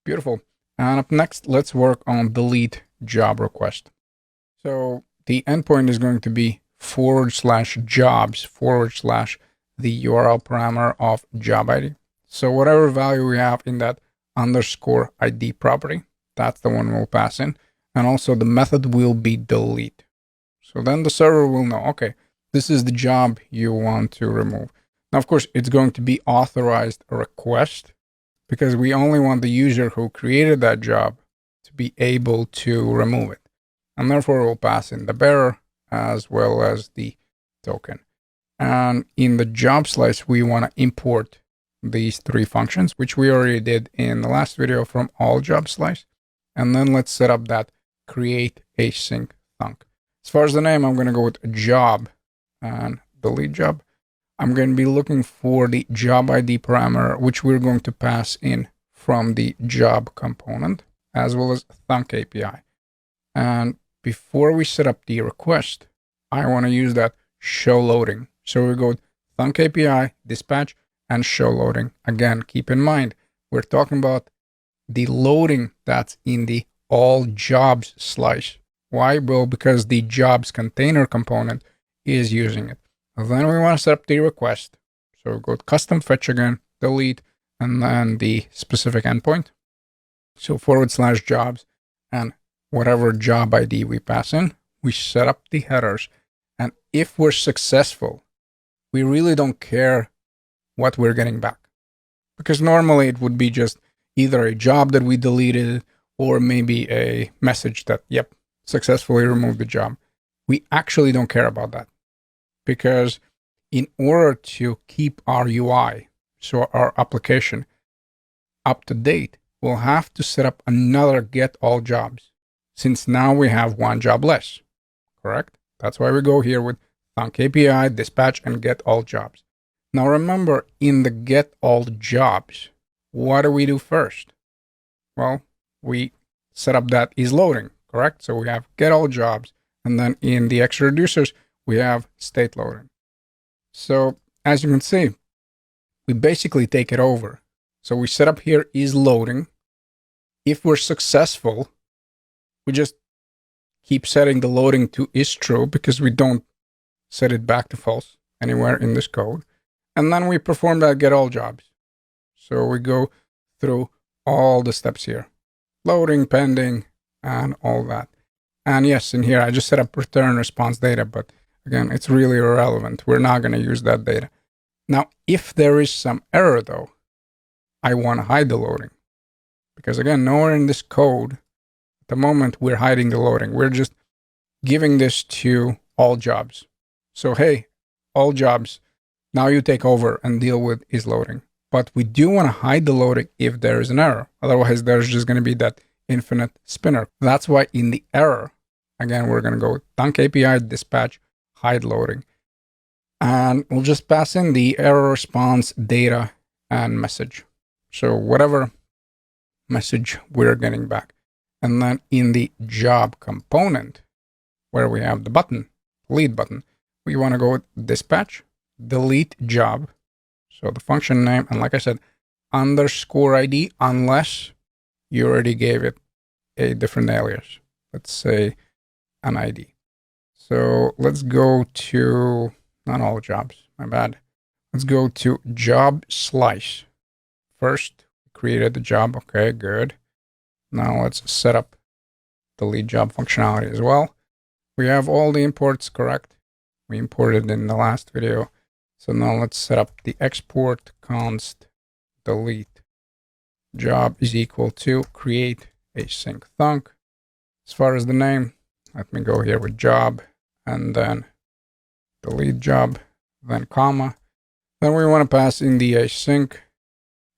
Beautiful. And up next, let's work on delete job request. So the endpoint is going to be /jobs / the URL parameter of job ID. So whatever value we have in that underscore ID property, that's the one we'll pass in. And also the method will be delete. So then the server will know, okay, this is the job you want to remove. Now, of course, it's going to be authorized request because we only want the user who created that job to be able to remove it. And therefore, we'll pass in the bearer as well as the token. And in the job slice, we want to import these three functions, which we already did in the last video from all job slice. And then let's set up that create async thunk. As far as the name, I'm going to go with job and delete job. I'm going to be looking for the job ID parameter, which we're going to pass in from the job component, as well as thunk API. And before we set up the request, I want to use that show loading. So we go thunk API, dispatch, and show loading. Again, keep in mind, we're talking about the loading that's in the all jobs slice. Why? Well, because the jobs container component is using it. Then we want to set up the request. So go to custom fetch again, delete, and then the specific endpoint. So / jobs and whatever job ID we pass in, we set up the headers. And if we're successful, we really don't care what we're getting back. Because normally it would be just either a job that we deleted or maybe a message that, yep, successfully removed the job. We actually don't care about that. Because in order to keep our UI, so our application, up to date, we'll have to set up another get all jobs, since now we have one job less, correct? That's why we go here with thunk API, dispatch, and get all jobs. Now remember, in the get all jobs, what do we do first? Well, we set up that is loading, correct? So we have get all jobs, and then in the extra reducers, we have state loading. So as you can see, we basically take it over. So we set up here is loading. If we're successful, we just keep setting the loading to is true because we don't set it back to false anywhere in this code. And then we perform that get all jobs. So we go through all the steps here, loading, pending, and all that. And yes, in here, I just set up return response data, but again, it's really irrelevant. We're not going to use that data. Now, if there is some error though, I want to hide the loading. Because again, nowhere in this code, at the moment, we're hiding the loading. We're just giving this to all jobs. So, hey, all jobs, now you take over and deal with is loading. But we do want to hide the loading if there is an error. Otherwise, there's just going to be that infinite spinner. That's why in the error, again, we're going to go with thunk API, dispatch, hide loading. And we'll just pass in the error response data and message. So whatever message we're getting back. And then in the job component, where we have the button, delete button, we want to go with dispatch, delete job. So the function name, and like I said, underscore ID, unless you already gave it a different alias. Let's say an ID. So let's go to, not all jobs, my bad. Let's go to job slice. First, created the job. Okay, good. Now let's set up delete job functionality as well. We have all the imports correct. We imported in the last video. So now let's set up the export const delete job is equal to create async thunk. As far as the name, let me go here with job and then delete job, then comma. Then we want to pass in the async.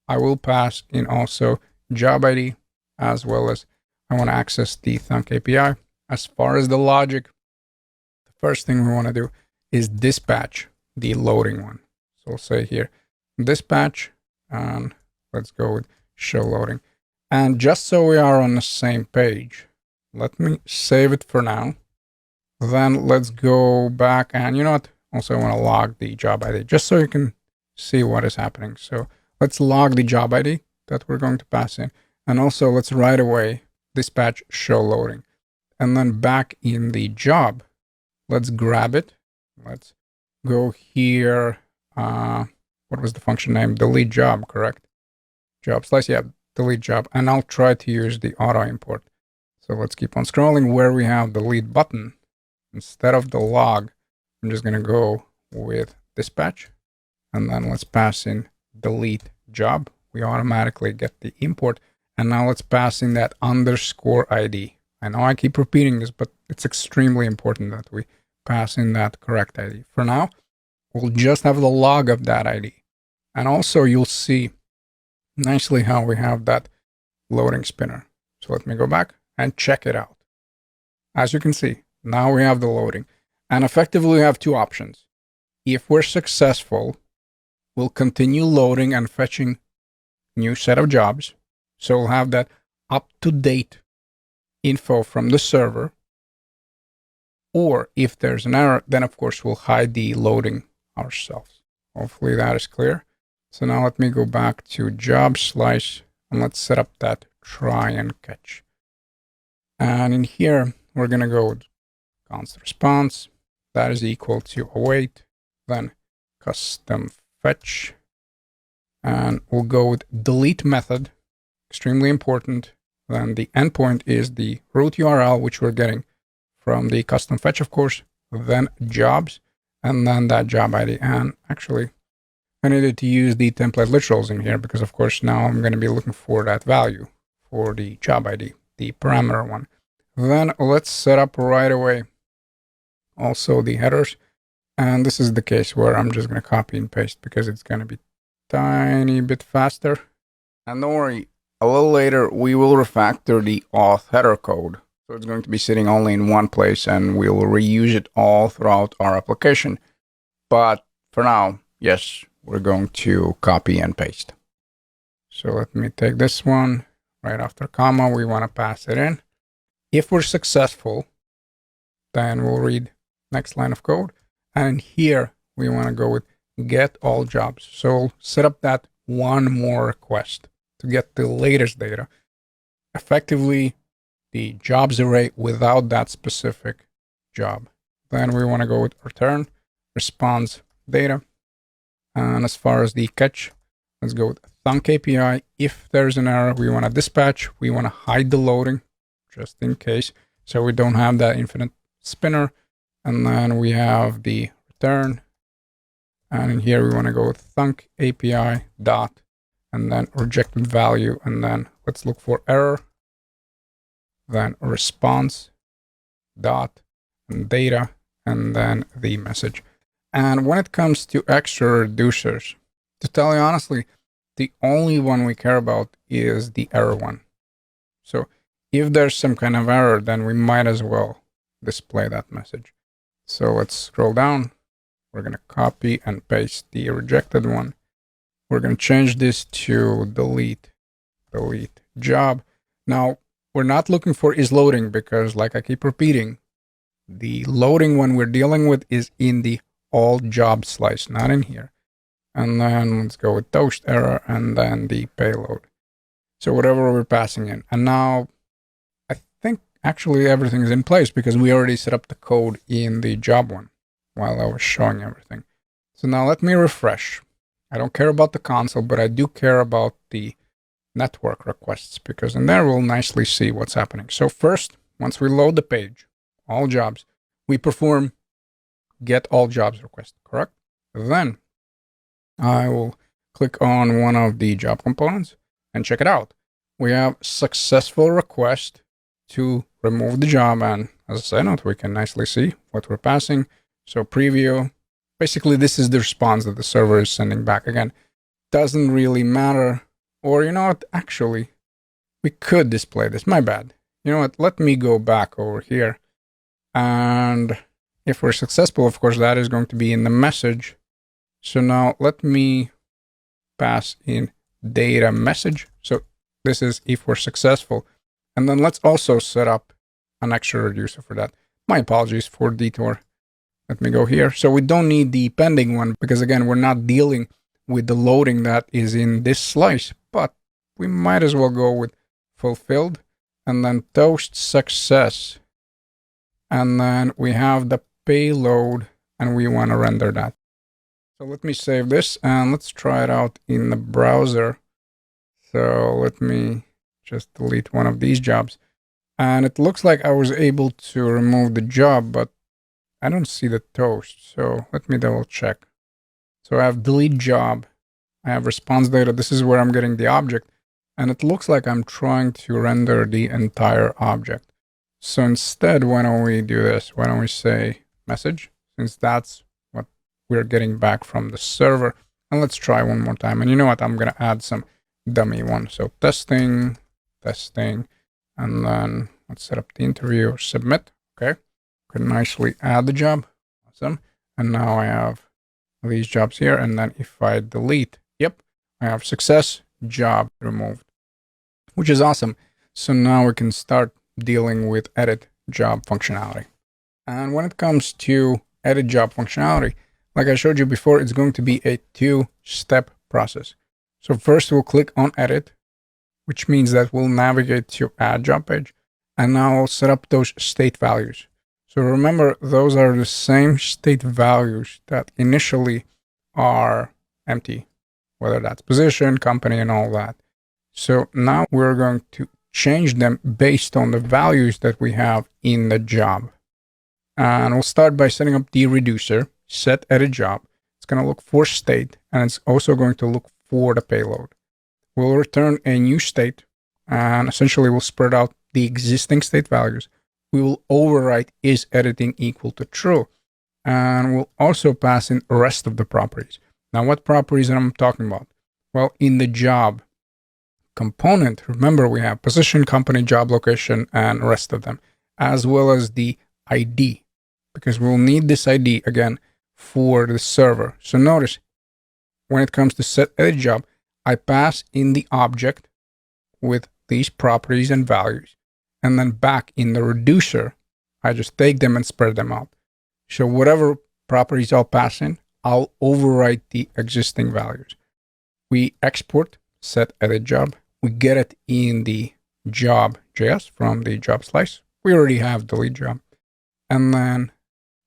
I will pass in also job ID as well as I want to access the thunk API. As far as the logic, the first thing we want to do is dispatch the loading one. So we'll say here dispatch and let's go with show loading. And just so we are on the same page, let me save it for now. Then let's go back and you know what? Also, I want to log the job ID just so you can see what is happening. So let's log the job ID that we're going to pass in. And also let's right away dispatch show loading. And then back in the job, let's grab it. Let's go here. What was the function name? Delete job, correct? Job slice, yeah, delete job. And I'll try to use the auto import. So let's keep on scrolling where we have the delete button. Instead of the log, I'm just going to go with dispatch. And then let's pass in delete job. We automatically get the import. And now let's pass in that underscore ID. I know I keep repeating this, but it's extremely important that we pass in that correct ID. For now, we'll just have the log of that ID. And also you'll see nicely how we have that loading spinner. So let me go back and check it out. As you can see, now we have the loading. And effectively we have two options. If we're successful, we'll continue loading and fetching new set of jobs. So we'll have that up-to-date info from the server. Or if there's an error, then of course we'll hide the loading ourselves. Hopefully that is clear. So now let me go back to job slice and let's set up that try and catch. And in here, we're going to go with const response. That is equal to await, then custom fetch. And we'll go with delete method, extremely important. Then the endpoint is the root URL, which we're getting from the custom fetch, of course, then jobs, and then that job ID. And actually, I needed to use the template literals in here because, of course, now I'm going to be looking for that value for the job ID, the parameter one. Then let's set up right away also the headers. And this is the case where I'm just going to copy and paste because it's going to be tiny bit faster. And don't worry, a little later, we will refactor the auth header code. So it's going to be sitting only in one place and we'll reuse it all throughout our application. But for now, yes, we're going to copy and paste. So let me take this one right after comma. We want to pass it in. If we're successful, then we'll read next line of code. And here we want to go with get all jobs. So we'll set up that one more request to get the latest data. Effectively, the jobs array without that specific job. Then we want to go with return response data. And as far as the catch, let's go with thunk API. If there's an error, we want to dispatch. We want to hide the loading just in case, so we don't have that infinite spinner. And then we have the return. And in here, we want to go with thunk API dot, and then rejected value. And then let's look for error. Then response dot and data, and then the message. And when it comes to extra reducers, to tell you honestly, the only one we care about is the error one. So if there's some kind of error, then we might as well display that message. So let's scroll down. We're going to copy and paste the rejected one. We're going to change this to delete job. Now, we're not looking for is loading because, like I keep repeating, the loading one we're dealing with is in the all job slice, not in here. And then let's go with toast error and then the payload. So whatever we're passing in. And now I think actually everything is in place because we already set up the code in the job one while I was showing everything. So now let me refresh. I don't care about the console, but I do care about the network requests because in there we'll nicely see what's happening. So first, once we load the page, all jobs, we perform get all jobs request, correct? Then I will click on one of the job components and check it out. We have successful request to remove the job. And as a side note, we can nicely see what we're passing. So preview, basically this is the response that the server is sending back. Again, doesn't really matter. Or you know what, actually, we could display this, my bad. You know what, let me go back over here. And if we're successful, of course, that is going to be in the message. So now let me pass in data message. So this is if we're successful. And then let's also set up an extra reducer for that. My apologies for detour. Let me go here. So we don't need the pending one because again, we're not dealing with the loading that is in this slice, but we might as well go with fulfilled, and then toast success. And then we have the payload, and we want to render that. So let me save this and let's try it out in the browser. So let me just delete one of these jobs. And it looks like I was able to remove the job, but I don't see the toast. So let me double check. So I have delete job. I have response data. This is where I'm getting the object. And it looks like I'm trying to render the entire object. So instead, why don't we do this? Why don't we say message, since that's what we're getting back from the server. And let's try one more time. And you know what? I'm going to add some dummy one. So testing, and then let's set up the interview, submit. Okay. Can nicely add the job. Awesome. And now I have these jobs here. And then if I delete, yep, I have success, job removed, which is awesome. So now we can start dealing with edit job functionality. And when it comes to edit job functionality, like I showed you before, it's going to be a 2-step process. So first we'll click on edit, which means that we'll navigate to add job page, and now we'll set up those state values. So remember, those are the same state values that initially are empty, whether that's position, company, and all that. So now we're going to change them based on the values that we have in the job. And we'll start by setting up the reducer, set edit job. It's going to look for state, and it's also going to look for the payload. We'll return a new state, and essentially we'll spread out the existing state values. We will overwrite is editing equal to true, and we'll also pass in the rest of the properties. Now, what properties am I talking about? Well, in the job component, remember we have position, company, job location, and rest of them, as well as the ID, because we'll need this ID again for the server. So notice, when it comes to set edit job, I pass in the object with these properties and values, and then back in the reducer, I just take them and spread them out. So whatever properties I'll pass in, I'll overwrite the existing values. We export set edit job. We get it in the job.js from the job slice. We already have delete job. And then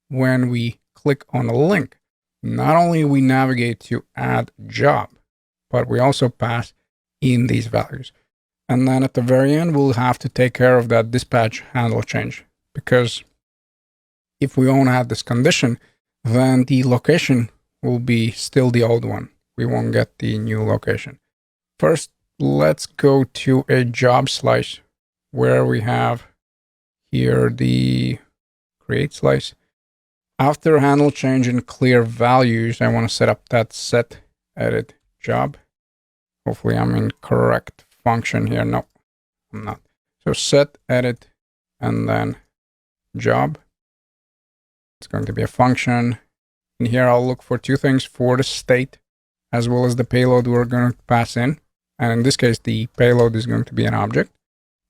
when we click on a link, not only we navigate to add job, but we also pass in these values. And then at the very end, we'll have to take care of that dispatch handle change, because if we won't add this condition, then the location will be still the old one. We won't get the new location. First, let's go to a job slice where we have here the create slice. After handle change and clear values, I want to set up that set edit job. Hopefully I'm in correct function here. No, I'm not. So set edit and then job. It's going to be a function. In here, I'll look for two things: for the state as well as the payload we're going to pass in. And in this case, the payload is going to be an object.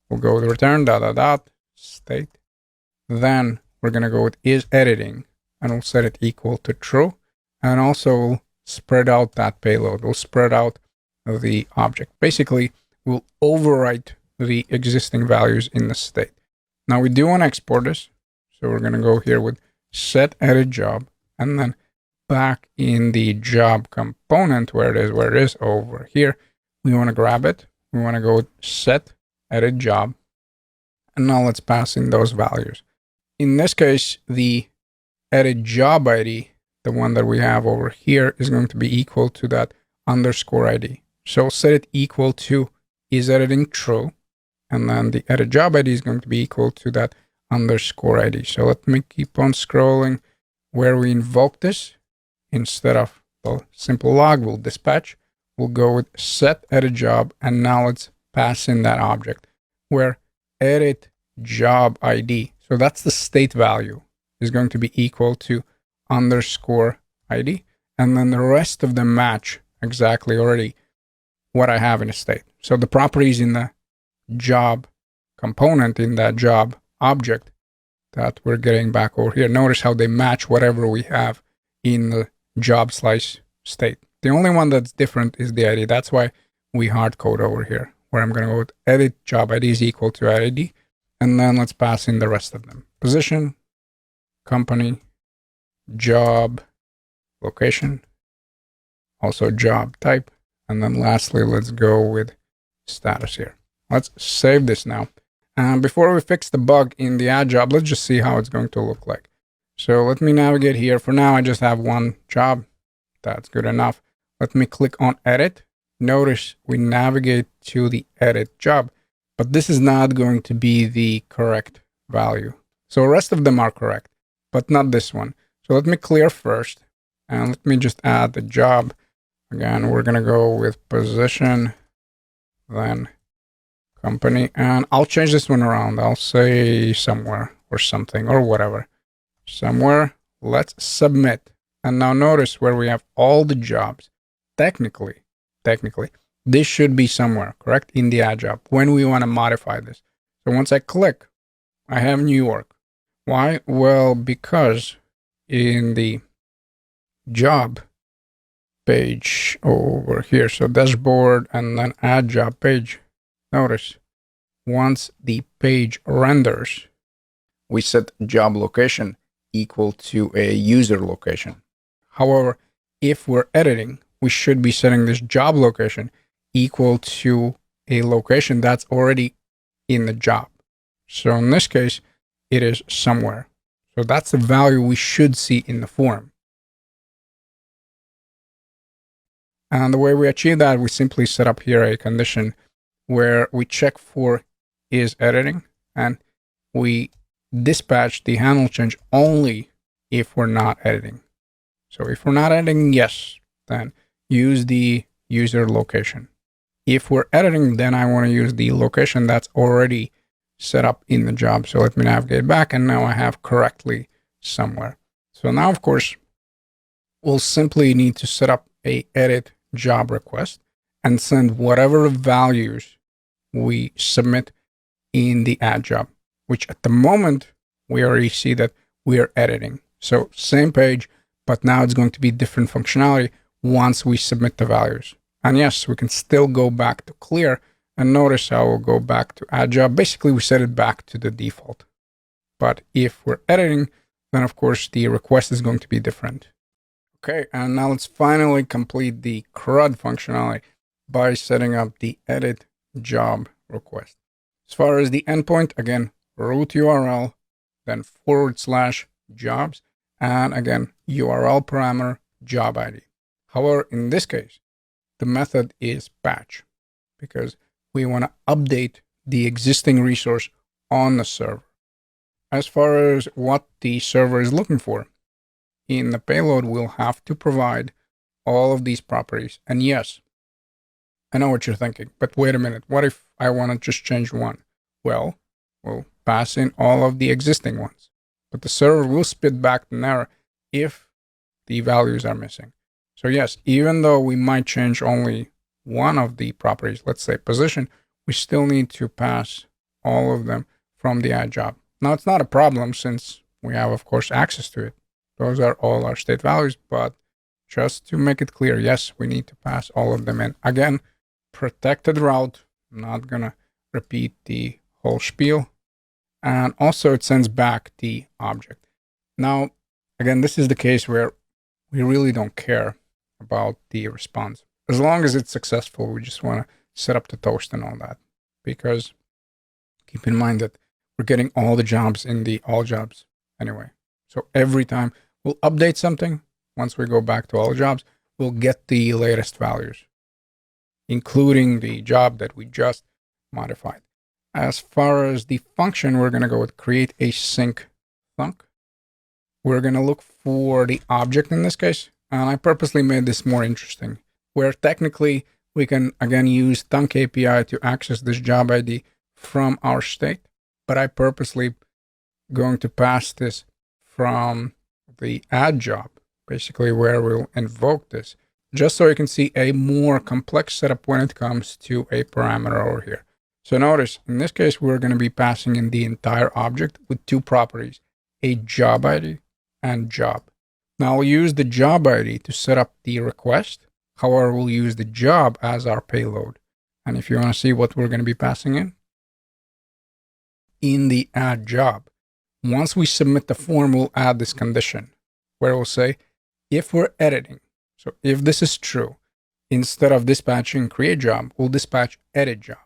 We'll go with return state. Then we're going to go with is editing, and we'll set it equal to true. And also spread out that payload. We'll spread out the object. Basically, we'll overwrite the existing values in the state. Now we do want to export this. So we're going to go here with set edit job, and then back in the job component where it is over here. We want to grab it. We want to go set edit job. And now let's pass in those values. In this case, the edit job ID, the one that we have over here, is going to be equal to that underscore ID. So set it equal to is editing true. And then the edit job ID is going to be equal to that underscore ID. So let me keep on scrolling where we invoke this. Instead of the simple log, we'll dispatch. We'll go with set edit job, and now let's pass in that object where edit job ID. So that's the state value is going to be equal to underscore ID. And then the rest of them match exactly already what I have in a state. So the properties in the job component, in that job object that we're getting back over here, notice how they match whatever we have in the job slice state. The only one that's different is the ID. That's why we hard code over here. where I'm going to go with edit job ID is equal to ID. And then let's pass in the rest of them. Position, company, job, location, also job type. And then lastly, let's go with status here. Let's save this now. And before we fix the bug in the add job, let's just see how it's going to look like. So let me navigate here. For now, I just have one job. That's good enough. Let me click on edit. Notice we navigate to the edit job, but this is not going to be the correct value. So the rest of them are correct, but not this one. So let me clear first, and let me just add the job. Again, we're going to go with position, then company, and I'll change this one around. I'll say somewhere or something or whatever. Somewhere. Let's submit. And now notice where we have all the jobs. Technically, this should be somewhere, correct? In the add job when we want to modify this. So once I click, I have New York. Why? Well, because in the job page over here, so dashboard and then add job page, notice once the page renders, we set job location equal to a user location. However, if we're editing, we should be setting this job location equal to a location that's already in the job. So in this case, it is somewhere. So that's the value we should see in the form. And the way we achieve that, we simply set up here a condition where we check for is editing, and we dispatch the handle change only if we're not editing. So if we're not editing, yes, then use the user location. If we're editing, then I want to use the location that's already set up in the job. So let me navigate back, and now I have correctly somewhere. So now, of course, we'll simply need to set up a edit job request and send whatever values we submit in the add job, which at the moment we already see that we are editing. So same page, but now it's going to be different functionality once we submit the values. And yes, we can still go back to clear, and notice how we'll go back to add job. Basically, we set it back to the default. But if we're editing, then of course the request is going to be different. Okay, and now let's finally complete the CRUD functionality by setting up the edit job request. As far as the endpoint, again, root URL, then /jobs, and again, URL parameter job ID. However, in this case, the method is patch because we want to update the existing resource on the server. As far as what the server is looking for, in the payload, we'll have to provide all of these properties. And yes, I know what you're thinking, but wait a minute. What if I want to just change one? Well, we'll pass in all of the existing ones, but the server will spit back an error if the values are missing. So yes, even though we might change only one of the properties, let's say position, we still need to pass all of them from the add job. Now, it's not a problem since we have, of course, access to it. Those are all our state values, but just to make it clear, yes, we need to pass all of them in. Again, protected route. I'm not going to repeat the whole spiel. And also it sends back the object. Now, again, this is the case where we really don't care about the response. As long as it's successful, we just want to set up the toast and all that. Because keep in mind that we're getting all the jobs in the all jobs anyway. So every time we'll update something, once we go back to all jobs, we'll get the latest values, including the job that we just modified. As far as the function, we're going to go with create async thunk. We're going to look for the object in this case. And I purposely made this more interesting, where technically we can, again, use thunk API to access this job ID from our state. But I purposely going to pass this from the add job, basically where we'll invoke this, just so you can see a more complex setup when it comes to a parameter over here. So notice, in this case, we're going to be passing in the entire object with two properties, a job ID and job. Now we'll use the job ID to set up the request. However, we'll use the job as our payload. And if you want to see what we're going to be passing in the add job, once we submit the form, we'll add this condition where we'll say, if we're editing, so if this is true, instead of dispatching create job, we'll dispatch edit job.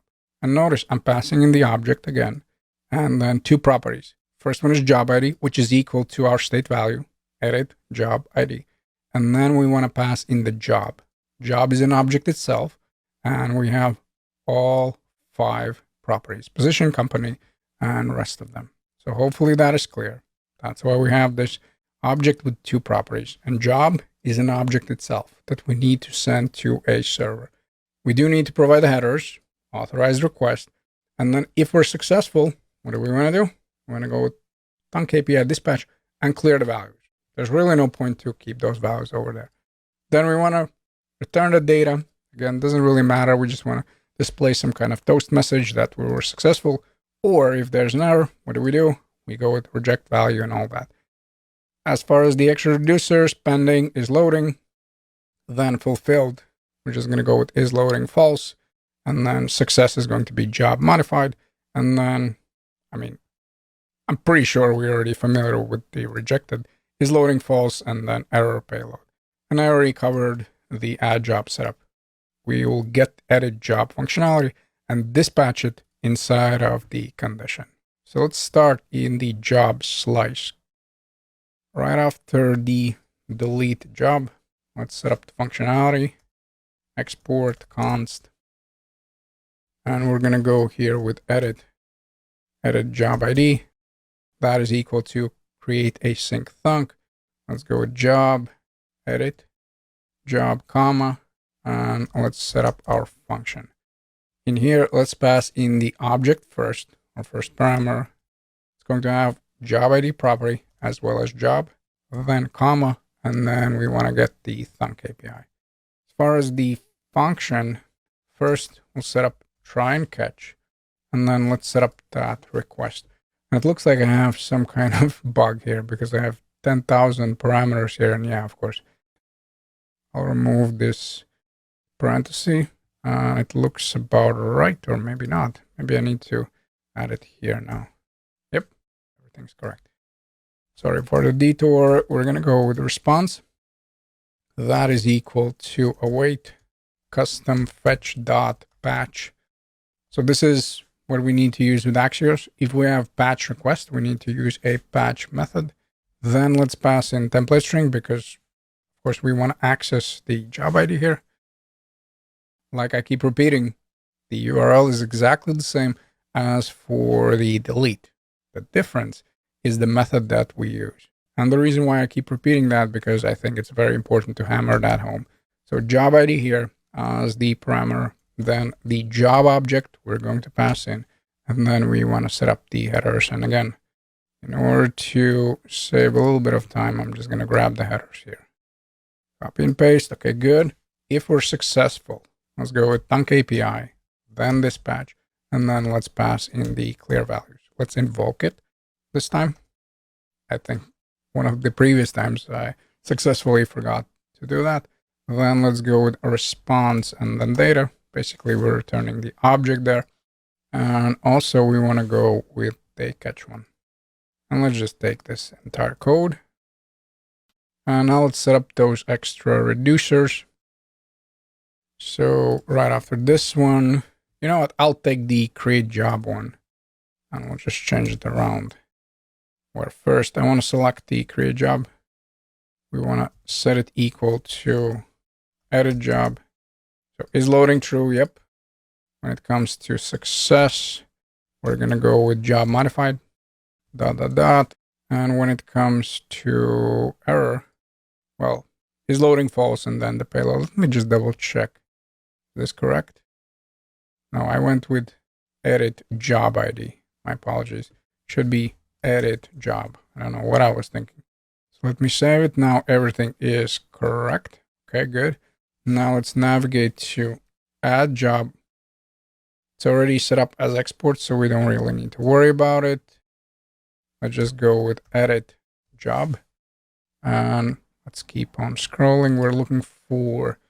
And notice I'm passing in the object again, and then two properties. First one is job ID, which is equal to our state value, edit job ID. And then we want to pass in the job. Job is an object itself, and we have all 5 properties: position, company, and rest of them. So hopefully that is clear. That's why we have this object with 2 properties. And job is an object itself that we need to send to a server. We do need to provide the headers, authorize request, and then if we're successful, what do we want to do? We want to go with Thunk API dispatch and clear the values. There's really no point to keep those values over there. Then we want to return the data. Again, doesn't really matter. We just want to display some kind of toast message that we were successful. Or if there's an error, what do? We go with reject value and all that. As far as the extra reducers, pending is loading, then fulfilled, we're just going to go with is loading false, and then success is going to be job modified. And then, I'm pretty sure we're already familiar with the rejected is loading false and then error payload. And I already covered the add job setup. We will get edit job functionality and dispatch it inside of the condition. So let's start in the job slice. Right after the delete job, let's set up the functionality, export const, and we're going to go here with edit job ID. That is equal to create async thunk. Let's go with job, edit, job, comma, and let's set up our function. In here, let's pass in the object first, our first parameter. It's going to have job ID property as well as job, then comma, and then we want to get the Thunk API. As far as the function, first we'll set up try and catch, and then let's set up that request. And it looks like I have some kind of bug here because I have 10,000 parameters here, and yeah, of course, I'll remove this parenthesis. It looks about right, or maybe not. Maybe I need to add it here now. Yep, everything's correct. Sorry for the detour. We're going to go with response. That is equal to await custom fetch dot patch. So this is what we need to use with Axios. If we have patch request, we need to use a patch method. Then let's pass in template string because, of course, we want to access the job ID here. Like I keep repeating, the URL is exactly the same as for the delete. The difference is the method that we use. And the reason why I keep repeating that, because I think it's very important to hammer that home. So job ID here as the parameter, then the job object we're going to pass in, and then we want to set up the headers. And again, in order to save a little bit of time, I'm just going to grab the headers here. Copy and paste. Okay, good. If we're successful, let's go with Thunk API, then dispatch, and then let's pass in the clear values. Let's invoke it this time. I think one of the previous times I successfully forgot to do that. Then let's go with a response and then data. Basically, we're returning the object there. And also we want to go with the catch one. And let's just take this entire code. And now let's set up those extra reducers. So right after this one, you know what? I'll take the create job one and we'll just change it around. Where first I want to select the create job. We want to set it equal to edit job. So is loading true? Yep. When it comes to success, we're going to go with job modified, ... And when it comes to error, well, is loading false and then the payload. Let me just double check. Is this correct? No, I went with edit job ID. My apologies. Should be edit job. I don't know what I was thinking. So let me save it. Now everything is correct. Okay, good. Now let's navigate to add job. It's already set up as export, so we don't really need to worry about it. Let's just go with edit job. And let's keep on scrolling. We're looking for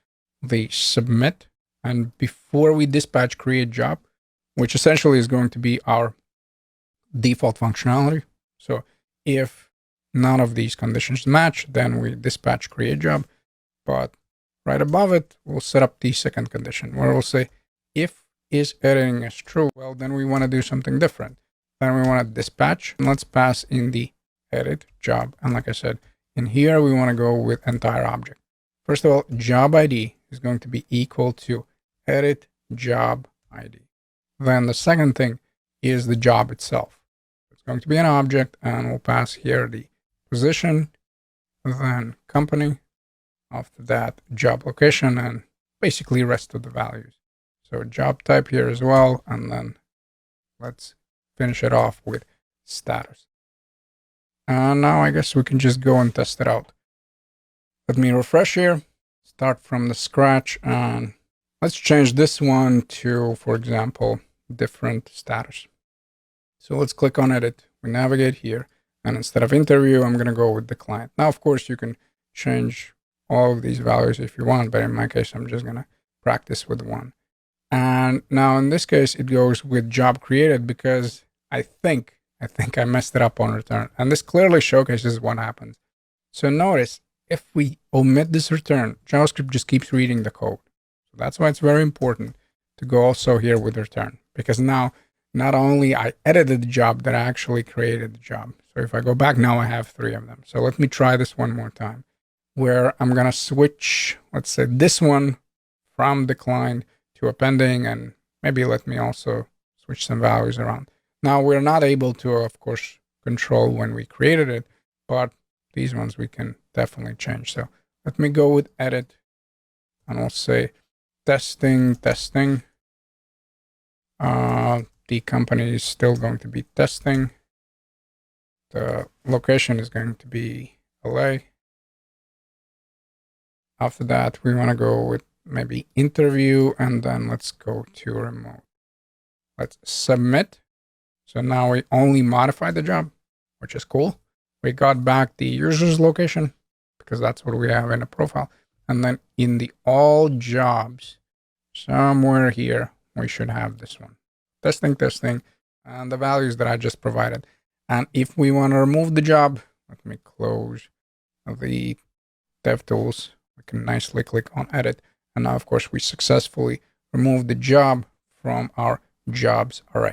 the submit. And before we dispatch create job, which essentially is going to be our default functionality. So if none of these conditions match, then we dispatch create job. But right above it, we'll set up the second condition where we'll say if is editing is true, well, then we want to do something different. Then we want to dispatch, and let's pass in the edit job. And like I said, in here, we want to go with entire object. First of all, job ID is going to be equal to edit job ID. Then the second thing is the job itself. It's going to be an object, and we'll pass here the position, then company, after that job location, and basically rest of the values. So job type here as well, and then let's finish it off with status. And now I guess we can just go and test it out. Let me refresh here, start from the scratch, and let's change this one to, for example, different status. So let's click on edit. We navigate here, and instead of interview, I'm going to go with the client. Now, of course, you can change all of these values if you want, but in my case, I'm just going to practice with one. And now in this case, it goes with job created because I think I messed it up on return. And this clearly showcases what happens. So notice if we omit this return, JavaScript just keeps reading the code. So that's why it's very important to go also here with return, because now not only I edited the job, that I actually created the job. So if I go back now, I have 3 of them. So let me try this one more time, where I'm going to switch, let's say this one from declined to a pending, and maybe let me also switch some values around. Now we're not able to, of course, control when we created it, but these ones we can definitely change. So let me go with edit, and we'll say testing. The company is still going to be testing. The location is going to be LA. After that, we want to go with maybe interview, and then let's go to remote. Let's submit. So now we only modified the job, which is cool. We got back the user's location because that's what we have in the profile. And then in the all jobs, somewhere here, we should have this one. Testing, and the values that I just provided. And if we want to remove the job, let me close the DevTools. We can nicely click on edit. And now, of course, we successfully removed the job from our jobs array.